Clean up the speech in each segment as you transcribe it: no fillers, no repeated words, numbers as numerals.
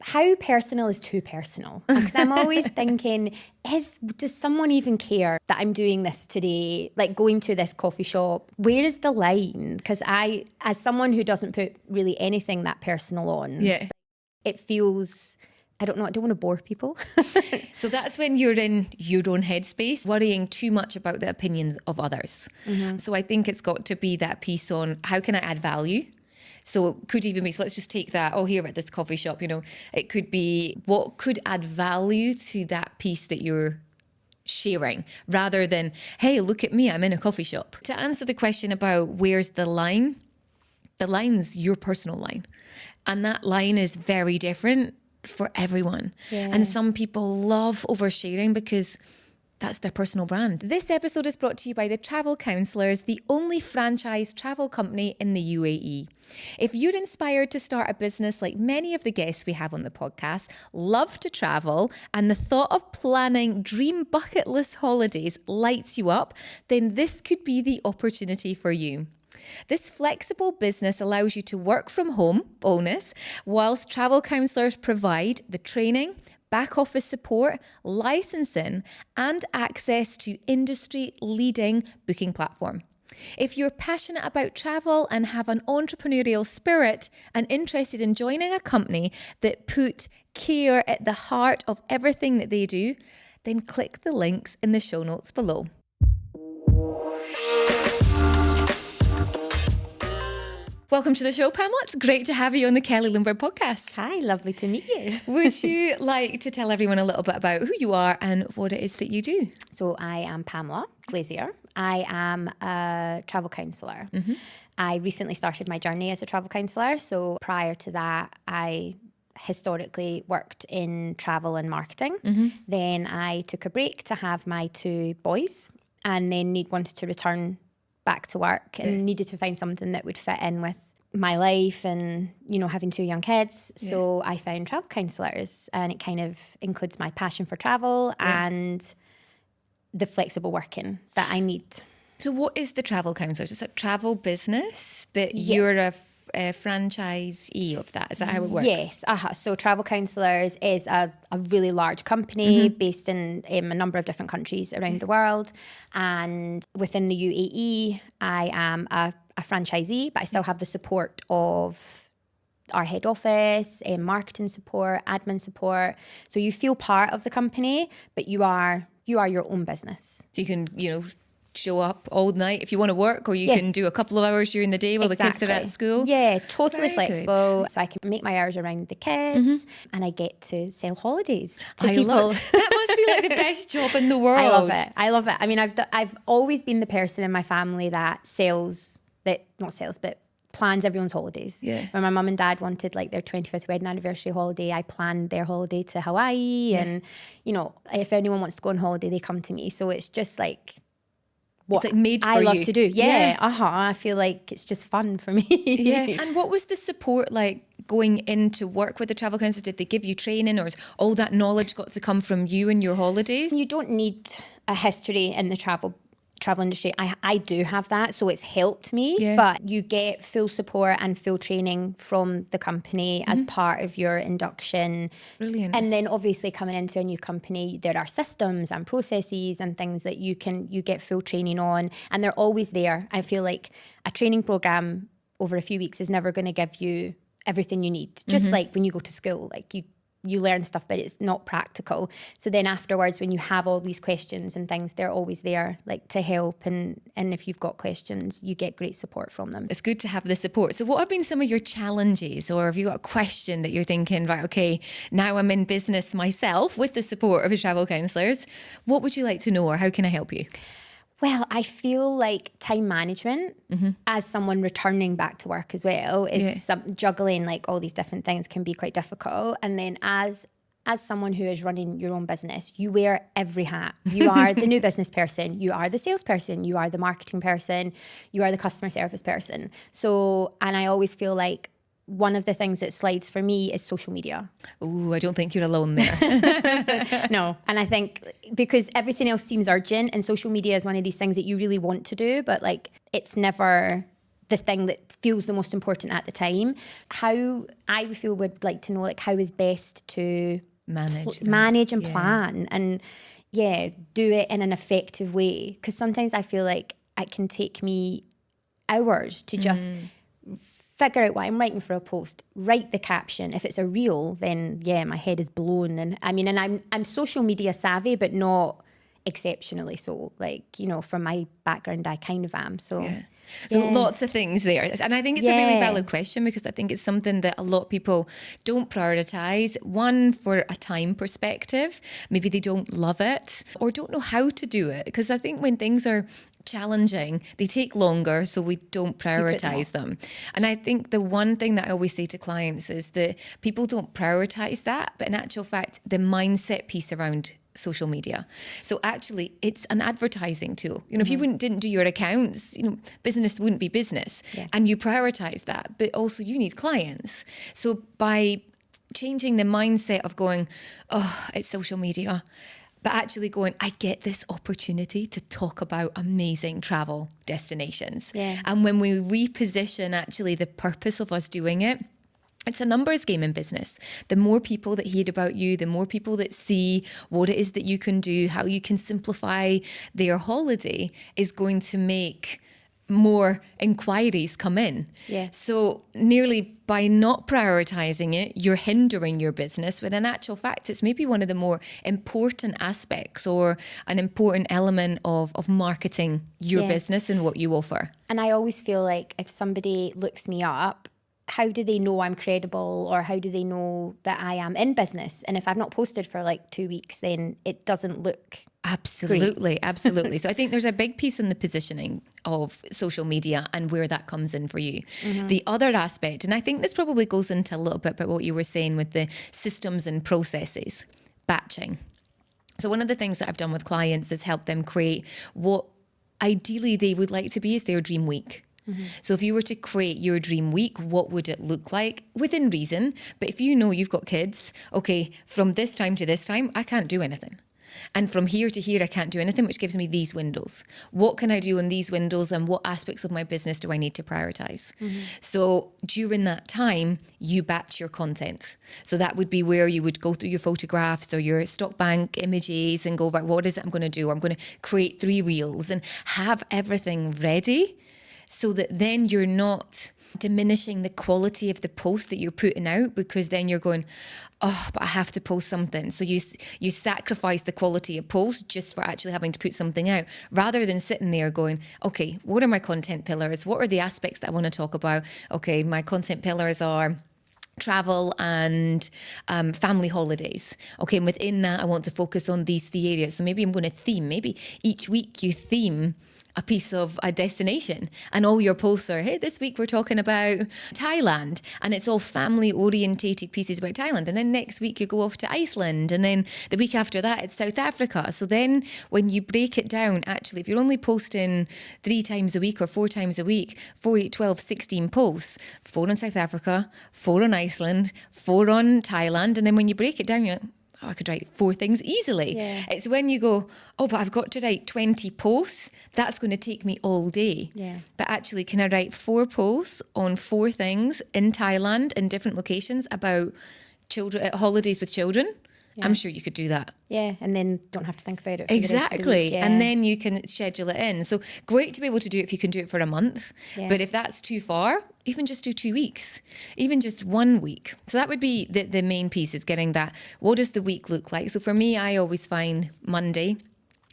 how personal is too personal? Because I'm always thinking, does someone even care that I'm doing this today? Like going to this coffee shop, where is the line? Because as someone who doesn't put really anything that personal on, it feels, I don't know, I don't want to bore people. So that's when you're in your own headspace, worrying too much about the opinions of others. So I think it's got to be that piece on how can I add value? So it could even be, so let's just take that, here at this coffee shop, it could be what could add value to that piece that you're sharing rather than, hey, look at me, I'm in a coffee shop. To answer the question about where's the line's your personal line. And that line is very different for everyone. And some people love oversharing because that's their personal brand. This episode is brought to you by the Travel Counsellors, the only franchise travel company in the UAE. If you're inspired to start a business like many of the guests we have on the podcast, love to travel, and the thought of planning dream bucket list holidays lights you up, then this could be the opportunity for you. This flexible business allows you to work from home, bonus, whilst Travel Counsellors provide the training, back office support, licensing, and access to industry-leading booking platform. If you're passionate about travel and have an entrepreneurial spirit and interested in joining a company that put care at the heart of everything that they do, then click the links in the show notes below. Welcome to the show, Pamela. It's great to have you on the Kelly Lindberg podcast. Hi, lovely to meet you. Would you like to tell everyone a little bit about who you are and what it is that you do? So I am Pamela Glazier. I am a travel counsellor. I recently started my journey as a travel counsellor. So prior to that, I historically worked in travel and marketing. Then I took a break to have my 2 boys and then wanted to return back to work and needed to find something that would fit in with my life and, having 2 young kids. So I found Travel Counsellors, and it kind of includes my passion for travel and the flexible working that I need. So what is the Travel Counsellors? It's a travel business, but you're a franchisee of that. Is that how it works? Yes. So Travel Counsellors is a really large company based in a number of different countries around the world. And within the UAE, I am a franchisee, but I still have the support of our head office, marketing support, admin support. So you feel part of the company, but you are your own business. So you can, show up all night if you want to work, or you can do a couple of hours during the day while the kids are at school. Yeah, totally Very flexible. good. So I can make my hours around the kids and I get to sell holidays to people. That must be like the best job in the world. I love it. I mean, I've always been the person in my family that plans everyone's holidays. When my mum and dad wanted like their 25th wedding anniversary holiday, I planned their holiday to Hawaii. And, if anyone wants to go on holiday, they come to me. So it's just like, what it's like made for I love you. to do. I feel like it's just fun for me. And what was the support like going into work with the Travel Counsellor? Did they give you training, or is all that knowledge got to come from you and your holidays? You don't need a history in the travel industry. I do have that, so it's helped me, but you get full support and full training from the company as part of your induction. Brilliant. And then obviously coming into a new company, there are systems and processes and things that you get full training on, and they're always there. I feel like a training program over a few weeks is never going to give you everything you need. Just like when you go to school, like you learn stuff, but it's not practical. So then afterwards, when you have all these questions and things, they're always there like to help. And if you've got questions, you get great support from them. It's good to have the support. So what have been some of your challenges, or have you got a question that you're thinking, right, okay, now I'm in business myself with the support of the Travel Counsellors. What would you like to know, or how can I help you? Well, I feel like time management as someone returning back to work as well is juggling like all these different things can be quite difficult. And then as someone who is running your own business, you wear every hat. You are the new business person, you are the salesperson, you are the marketing person, you are the customer service person. So, and I always feel like one of the things that slides for me is social media. Ooh, I don't think you're alone there. No. And I think because everything else seems urgent, and social media is one of these things that you really want to do, but like it's never the thing that feels the most important at the time. How I feel would like to know, like, how is best to manage and plan, and do it in an effective way. Because sometimes I feel like it can take me hours to just figure out what I'm writing for a post, write the caption. If it's a reel, then my head is blown. And I mean, and I'm social media savvy, but not exceptionally so. Like, you know, from my background, I kind of am. So lots of things there. And I think it's a really valid question, because I think it's something that a lot of people don't prioritize. One, for a time perspective, maybe they don't love it or don't know how to do it. Because I think when things are challenging, they take longer, so we don't prioritize them. And I think the one thing that I always say to clients is that people don't prioritize that, but in actual fact, the mindset piece around social media. So actually, it's an advertising tool. You know, if you didn't do your accounts, you know, business wouldn't be business. And you prioritize that, but also you need clients. So by changing the mindset of going, oh, it's social media, but actually going, I get this opportunity to talk about amazing travel destinations. And when we reposition actually the purpose of us doing it, it's a numbers game in business. The more people that hear about you, the more people that see what it is that you can do, how you can simplify their holiday, is going to make more inquiries come in. So nearly by not prioritizing it, you're hindering your business, when in actual fact, it's maybe one of the more important aspects or an important element of marketing your business and what you offer. And I always feel like if somebody looks me up, how do they know I'm credible, or how do they know that I am in business? And if I've not posted for like 2 weeks, then it doesn't look absolutely. So I think there's a big piece on the positioning of social media and where that comes in for you. The other aspect, and I think this probably goes into a little bit about what you were saying with the systems and processes, batching. So one of the things that I've done with clients is help them create what ideally they would like to be as their dream week. So if you were to create your dream week, what would it look like within reason? But if you know you've got kids, okay, from this time to this time, I can't do anything. And from here to here, I can't do anything, which gives me these windows. What can I do in these windows, and what aspects of my business do I need to prioritize? So during that time, you batch your content. So that would be where you would go through your photographs or your stock bank images and go, right, what is it I'm going to do? I'm going to create 3 reels and have everything ready, so that then you're not diminishing the quality of the post that you're putting out, because then you're going, oh, but I have to post something. So you sacrifice the quality of post just for actually having to put something out, rather than sitting there going, okay, what are my content pillars? What are the aspects that I want to talk about? Okay, my content pillars are travel and family holidays. Okay, and within that, I want to focus on these 3 areas. So maybe I'm going to theme. Maybe each week you theme a piece of a destination, and all your posts are, hey, this week we're talking about Thailand, and it's all family orientated pieces about Thailand. And then next week you go off to Iceland, and then the week after that it's South Africa. So then when you break it down, actually, if you're only posting 3 times a week or 4 times a week, 4, 8, 12, 16 posts, 4 on South Africa, 4 on Iceland, 4 on Thailand. And then when you break it down, you're like, oh, I could write 4 things easily. It's when you go, oh, but I've got to write 20 posts. That's going to take me all day. But actually, can I write 4 posts on 4 things in Thailand in different locations about children, holidays with children? I'm sure you could do that. And then don't have to think about it. For exactly. the rest of the week. And then you can schedule it in. So great to be able to do it if you can do it for a month. But if that's too far, even just do 2 weeks, even just 1 week. So that would be the main piece, is getting that. What does the week look like? So for me, I always find Monday,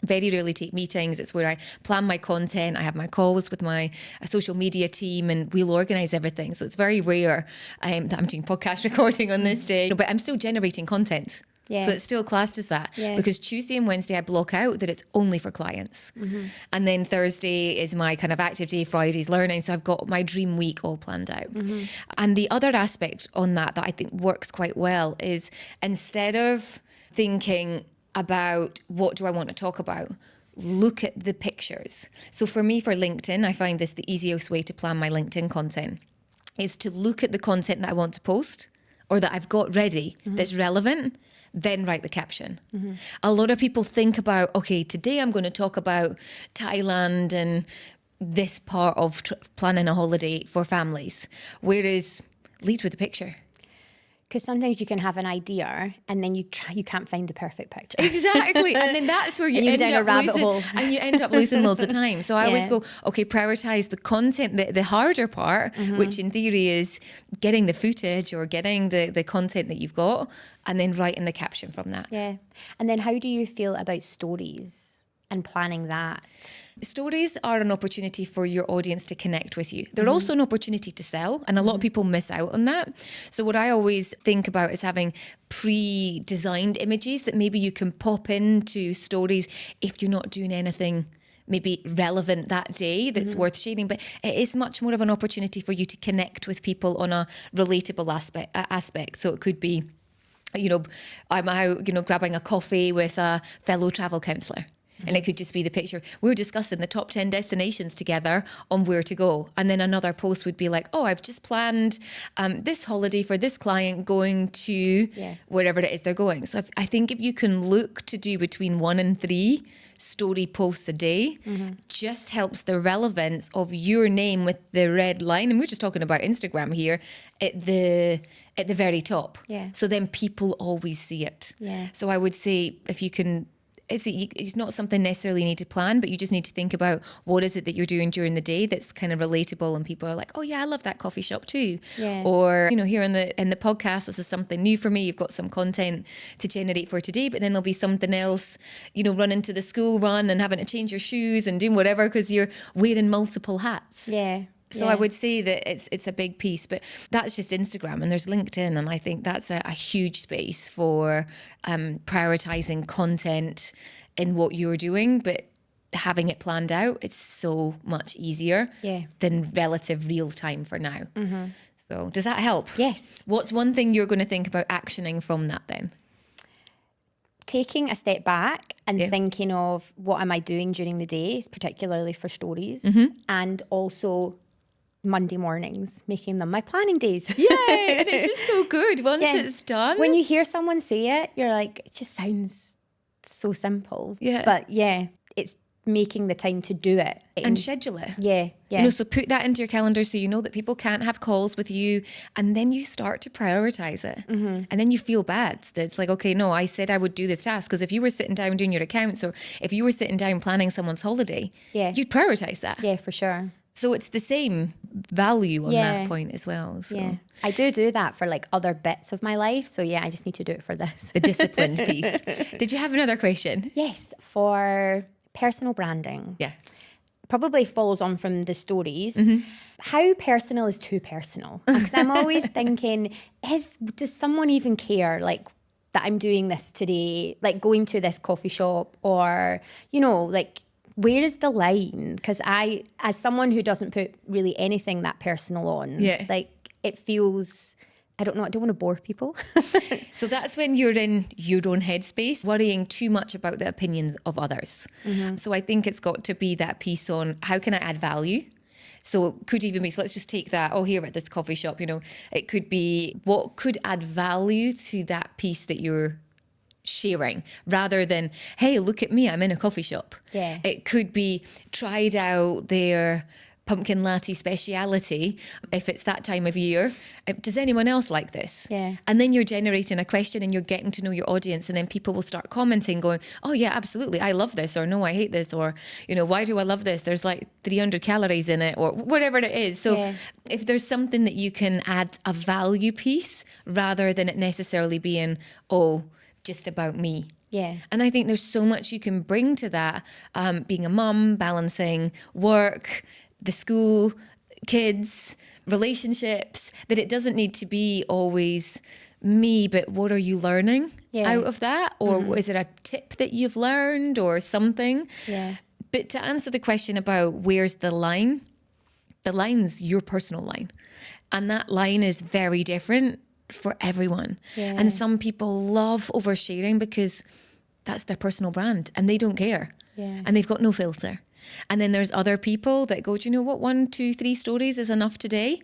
very rarely take meetings. It's where I plan my content. I have my calls with my social media team, and we'll organise everything. So it's very rare that I'm doing podcast recording on this day, but I'm still generating content. So it's still classed as that, because Tuesday and Wednesday I block out that it's only for clients. And then Thursday is my kind of active day, Friday's learning. So I've got my dream week all planned out. And the other aspect on that I think works quite well is, instead of thinking about what do I want to talk about, look at the pictures. So for me, for LinkedIn, I find this the easiest way to plan my LinkedIn content, is to look at the content that I want to post or that I've got ready that's relevant, then write the caption. A lot of people think about, okay, today I'm going to talk about Thailand and this part of planning a holiday for families. Whereas lead with a picture. Because sometimes you can have an idea and then you can't find the perfect picture. Exactly. And then that's where you end up losing, and you end up losing loads of time. So I always go, okay, prioritize the content, the harder part, which in theory is getting the footage or getting the content that you've got, and then writing the caption from that. Yeah. And then how do you feel about stories and planning that? Stories are an opportunity for your audience to connect with you. They're also an opportunity to sell, and a lot of people miss out on that. So what I always think about is having pre-designed images that maybe you can pop into stories if you're not doing anything maybe relevant that day that's worth sharing. But it is much more of an opportunity for you to connect with people on a relatable aspect. So it could be, I'm out, grabbing a coffee with a fellow travel counsellor. And it could just be the picture. We're discussing the top 10 destinations together on where to go. And then another post would be like, oh, I've just planned this holiday for this client going to wherever it is they're going. So I think if you can look to do between 1 and 3 story posts a day, just helps the relevance of your name with the red line. And we're just talking about Instagram here at the very top. Yeah. So then people always see it. Yeah. So I would say if you can... It's not something necessarily you need to plan, but you just need to think about what is it that you're doing during the day that's kind of relatable, and people are like, oh yeah, I love that coffee shop too. Yeah. Or, here in the podcast, this is something new for me. You've got some content to generate for today, but then there'll be something else, running to the school run and having to change your shoes and doing whatever because you're wearing multiple hats. Yeah. So I would say that it's a big piece, but that's just Instagram, and there's LinkedIn, and I think that's a huge space for prioritizing content in what you're doing, but having it planned out, it's so much easier than relative real time for now. So does that help? Yes. What's one thing you're going to think about actioning from that then? Taking a step back and thinking of what am I doing during the day, particularly for stories, and also Monday mornings, making them my planning days. Yay! And it's just so good once it's done. When you hear someone say it, you're like, it just sounds so simple. Yeah. But it's making the time to do it. And schedule it. Yeah. Yeah. So put that into your calendar so you know that people can't have calls with you, and then you start to prioritize it. And then you feel bad. It's like, okay, no, I said I would do this task, because if you were sitting down doing your accounts, or if you were sitting down planning someone's holiday, you'd prioritize that. Yeah, for sure. So it's the same value on that point as well. So. Yeah, I do that for like other bits of my life. So I just need to do it for this. The disciplined piece. Did you have another question? Yes, for personal branding. Yeah. Probably follows on from the stories. How personal is too personal? Because I'm always thinking, does someone even care like that I'm doing this today, like going to this coffee shop, or, like, where is the line? Because as someone who doesn't put really anything that personal on, like it feels, I don't want to bore people. So that's when you're in your own headspace, worrying too much about the opinions of others. So I think it's got to be that piece on how can I add value? So it could even be, so let's just take that, here at this coffee shop, it could be what could add value to that piece that you're sharing, rather than, hey, look at me, I'm in a coffee shop. Yeah. It could be tried out their pumpkin latte speciality if it's that time of year. Does anyone else like this? Yeah. And then you're generating a question and you're getting to know your audience, and then people will start commenting going, oh yeah, absolutely, I love this, or no, I hate this, or why do I love this? There's like 300 calories in it, or whatever it is. So if there's something that you can add a value piece rather than it necessarily being, just about me. Yeah. And I think there's so much you can bring to that, being a mum, balancing work, the school, kids, relationships, that it doesn't need to be always me, but what are you learning out of that? Or is it a tip that you've learned or something? Yeah. But to answer the question about where's the line's your personal line. And that line is very different for everyone. Yeah. And some people love oversharing because that's their personal brand and they don't care. Yeah. And they've got no filter. And then there's other people that go, do you know what, 1, 2, 3 stories is enough today?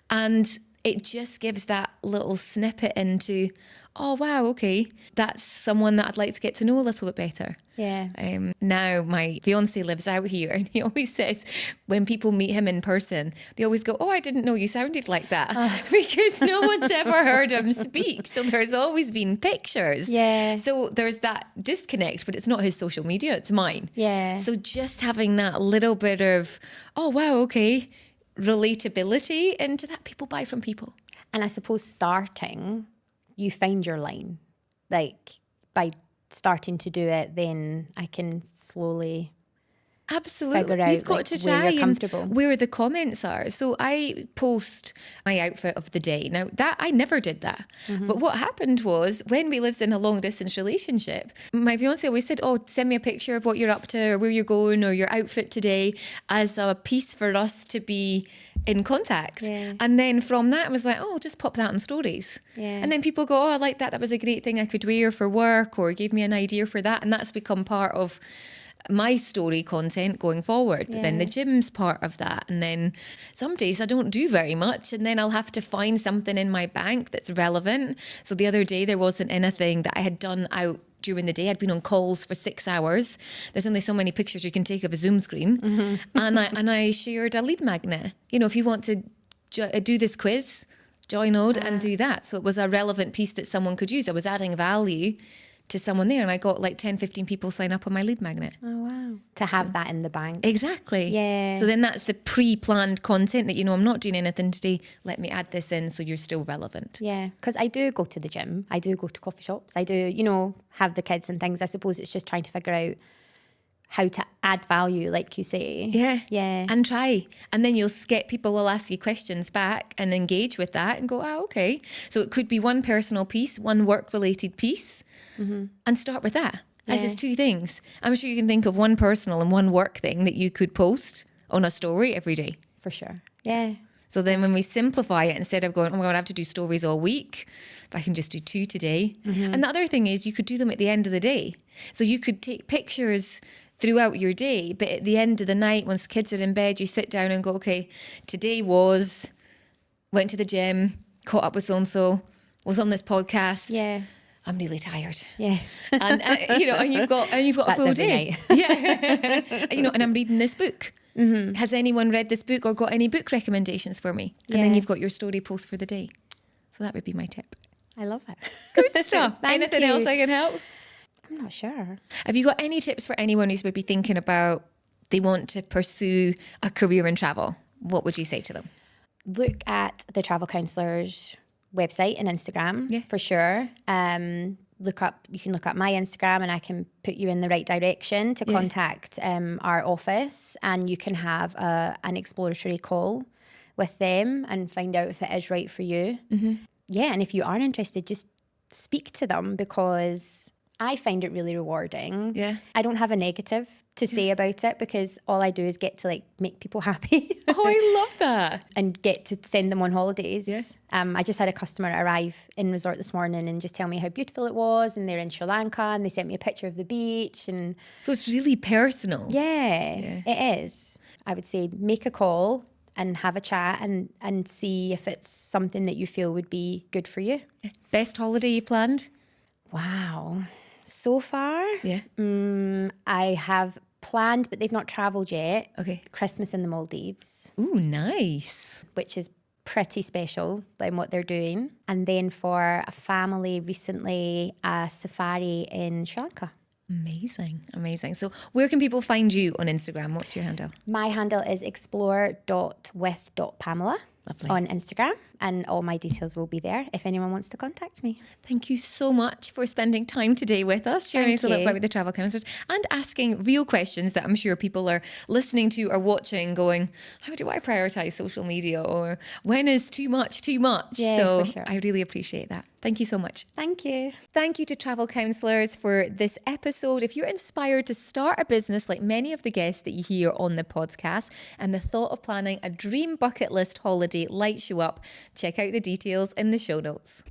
And it just gives that little snippet into, oh, wow, okay, that's someone that I'd like to get to know a little bit better. Yeah. Now my fiance lives out here, and he always says when people meet him in person, they always go, oh, I didn't know you sounded like that, because no one's ever heard him speak. So there's always been pictures. Yeah. So there's that disconnect, but it's not his social media, it's mine. Yeah. So just having that little bit of, oh, wow, okay, relatability into that, people buy from people. And I suppose starting, you find your line. Like, by starting to do it, then I can slowly Absolutely. figure out You've got like, to where try you're comfortable. and where the comments are. So I post my outfit of the day. Now that I never did that. But what happened was when we lived in a long distance relationship, my fiance always said, oh, send me a picture of what you're up to or where you're going or your outfit today as a piece for us to be in contact. Yeah. And then from that I was like, oh, I'll just pop that on stories. Yeah. And then people go, oh, I like that. That was a great thing I could wear for work, or gave me an idea for that. And that's become part of my story content going forward. But then the gym's part of that. And then some days I don't do very much, and then I'll have to find something in my bank that's relevant. So the other day there wasn't anything that I had done out during the day. I'd been on calls for 6 hours. There's only so many pictures you can take of a Zoom screen. And I shared a lead magnet. You know, if you want to do this quiz, join Ode and do that. So it was a relevant piece that someone could use. I was adding value to someone there, and I got like 10, 15 people sign up on my lead magnet. Oh, wow. To have that in the bank. Exactly. Yeah. So then that's the pre-planned content that, you know, I'm not doing anything today. Let me add this in so you're still relevant. Yeah, because I do go to the gym. I do go to coffee shops. I do, you know, have the kids and things. I suppose it's just trying to figure out how to add value, like you say. Yeah. Yeah. And try. And then people will ask you questions back and engage with that and go, oh, okay. So it could be one personal piece, one work-related piece, and start with that. That's just two things. I'm sure you can think of one personal and one work thing that you could post on a story every day. For sure. Yeah. So then when we simplify it, instead of going, oh my God, I have to do stories all week, if I can just do 2 today. And the other thing is you could do them at the end of the day. So you could take pictures throughout your day, but at the end of the night, once the kids are in bed, you sit down and go, okay, today went to the gym, caught up with so-and-so, was on this podcast. Yeah. I'm really tired. Yeah. And and you've got a That's full every day. night. Yeah. And I'm reading this book. Has anyone read this book or got any book recommendations for me? And then Yeah. you've got your story post for the day. So that would be my tip. I love it. Good stuff. Thank Anything you. else I can help? I'm not sure. Have you got any tips for anyone who's maybe thinking about they want to pursue a career in travel? What would you say to them? Look at the Travel Counsellors website and Instagram, Yeah. for sure. You can look up my Instagram and I can put you in the right direction to contact our office, and you can have an exploratory call with them and find out if it is right for you. Yeah, and if you are interested, just speak to them, because I find it really rewarding. Yeah. I don't have a negative to say about it, because all I do is get to make people happy. Oh, I love that. And get to send them on holidays. Yes. I just had a customer arrive in resort this morning and just tell me how beautiful it was, and they're in Sri Lanka, and they sent me a picture of the beach, and So it's really personal. yeah. It is. I would say make a call and have a chat and see if it's something that you feel would be good for you. Best holiday you planned? Wow. So far, Yeah. I have planned, but they've not travelled yet. Okay. Christmas in the Maldives, Ooh, nice. which is pretty special in what they're doing. And then for a family recently, a safari in Sri Lanka. Amazing. Amazing. So where can people find you on Instagram? What's your handle? My handle is explore.with.pamela Lovely. on Instagram, and all my details will be there if anyone wants to contact me. Thank you so much for spending time today with us, sharing Thank us a little you. bit with the travel counsellors and asking real questions that I'm sure people are listening to or watching going, how do I prioritise social media, or when is too much too much? Yeah, so for sure. I really appreciate that. Thank you so much. Thank you. Thank you to travel counsellors for this episode. If you're inspired to start a business like many of the guests that you hear on the podcast, and the thought of planning a dream bucket list holiday lights you up, check out the details in the show notes.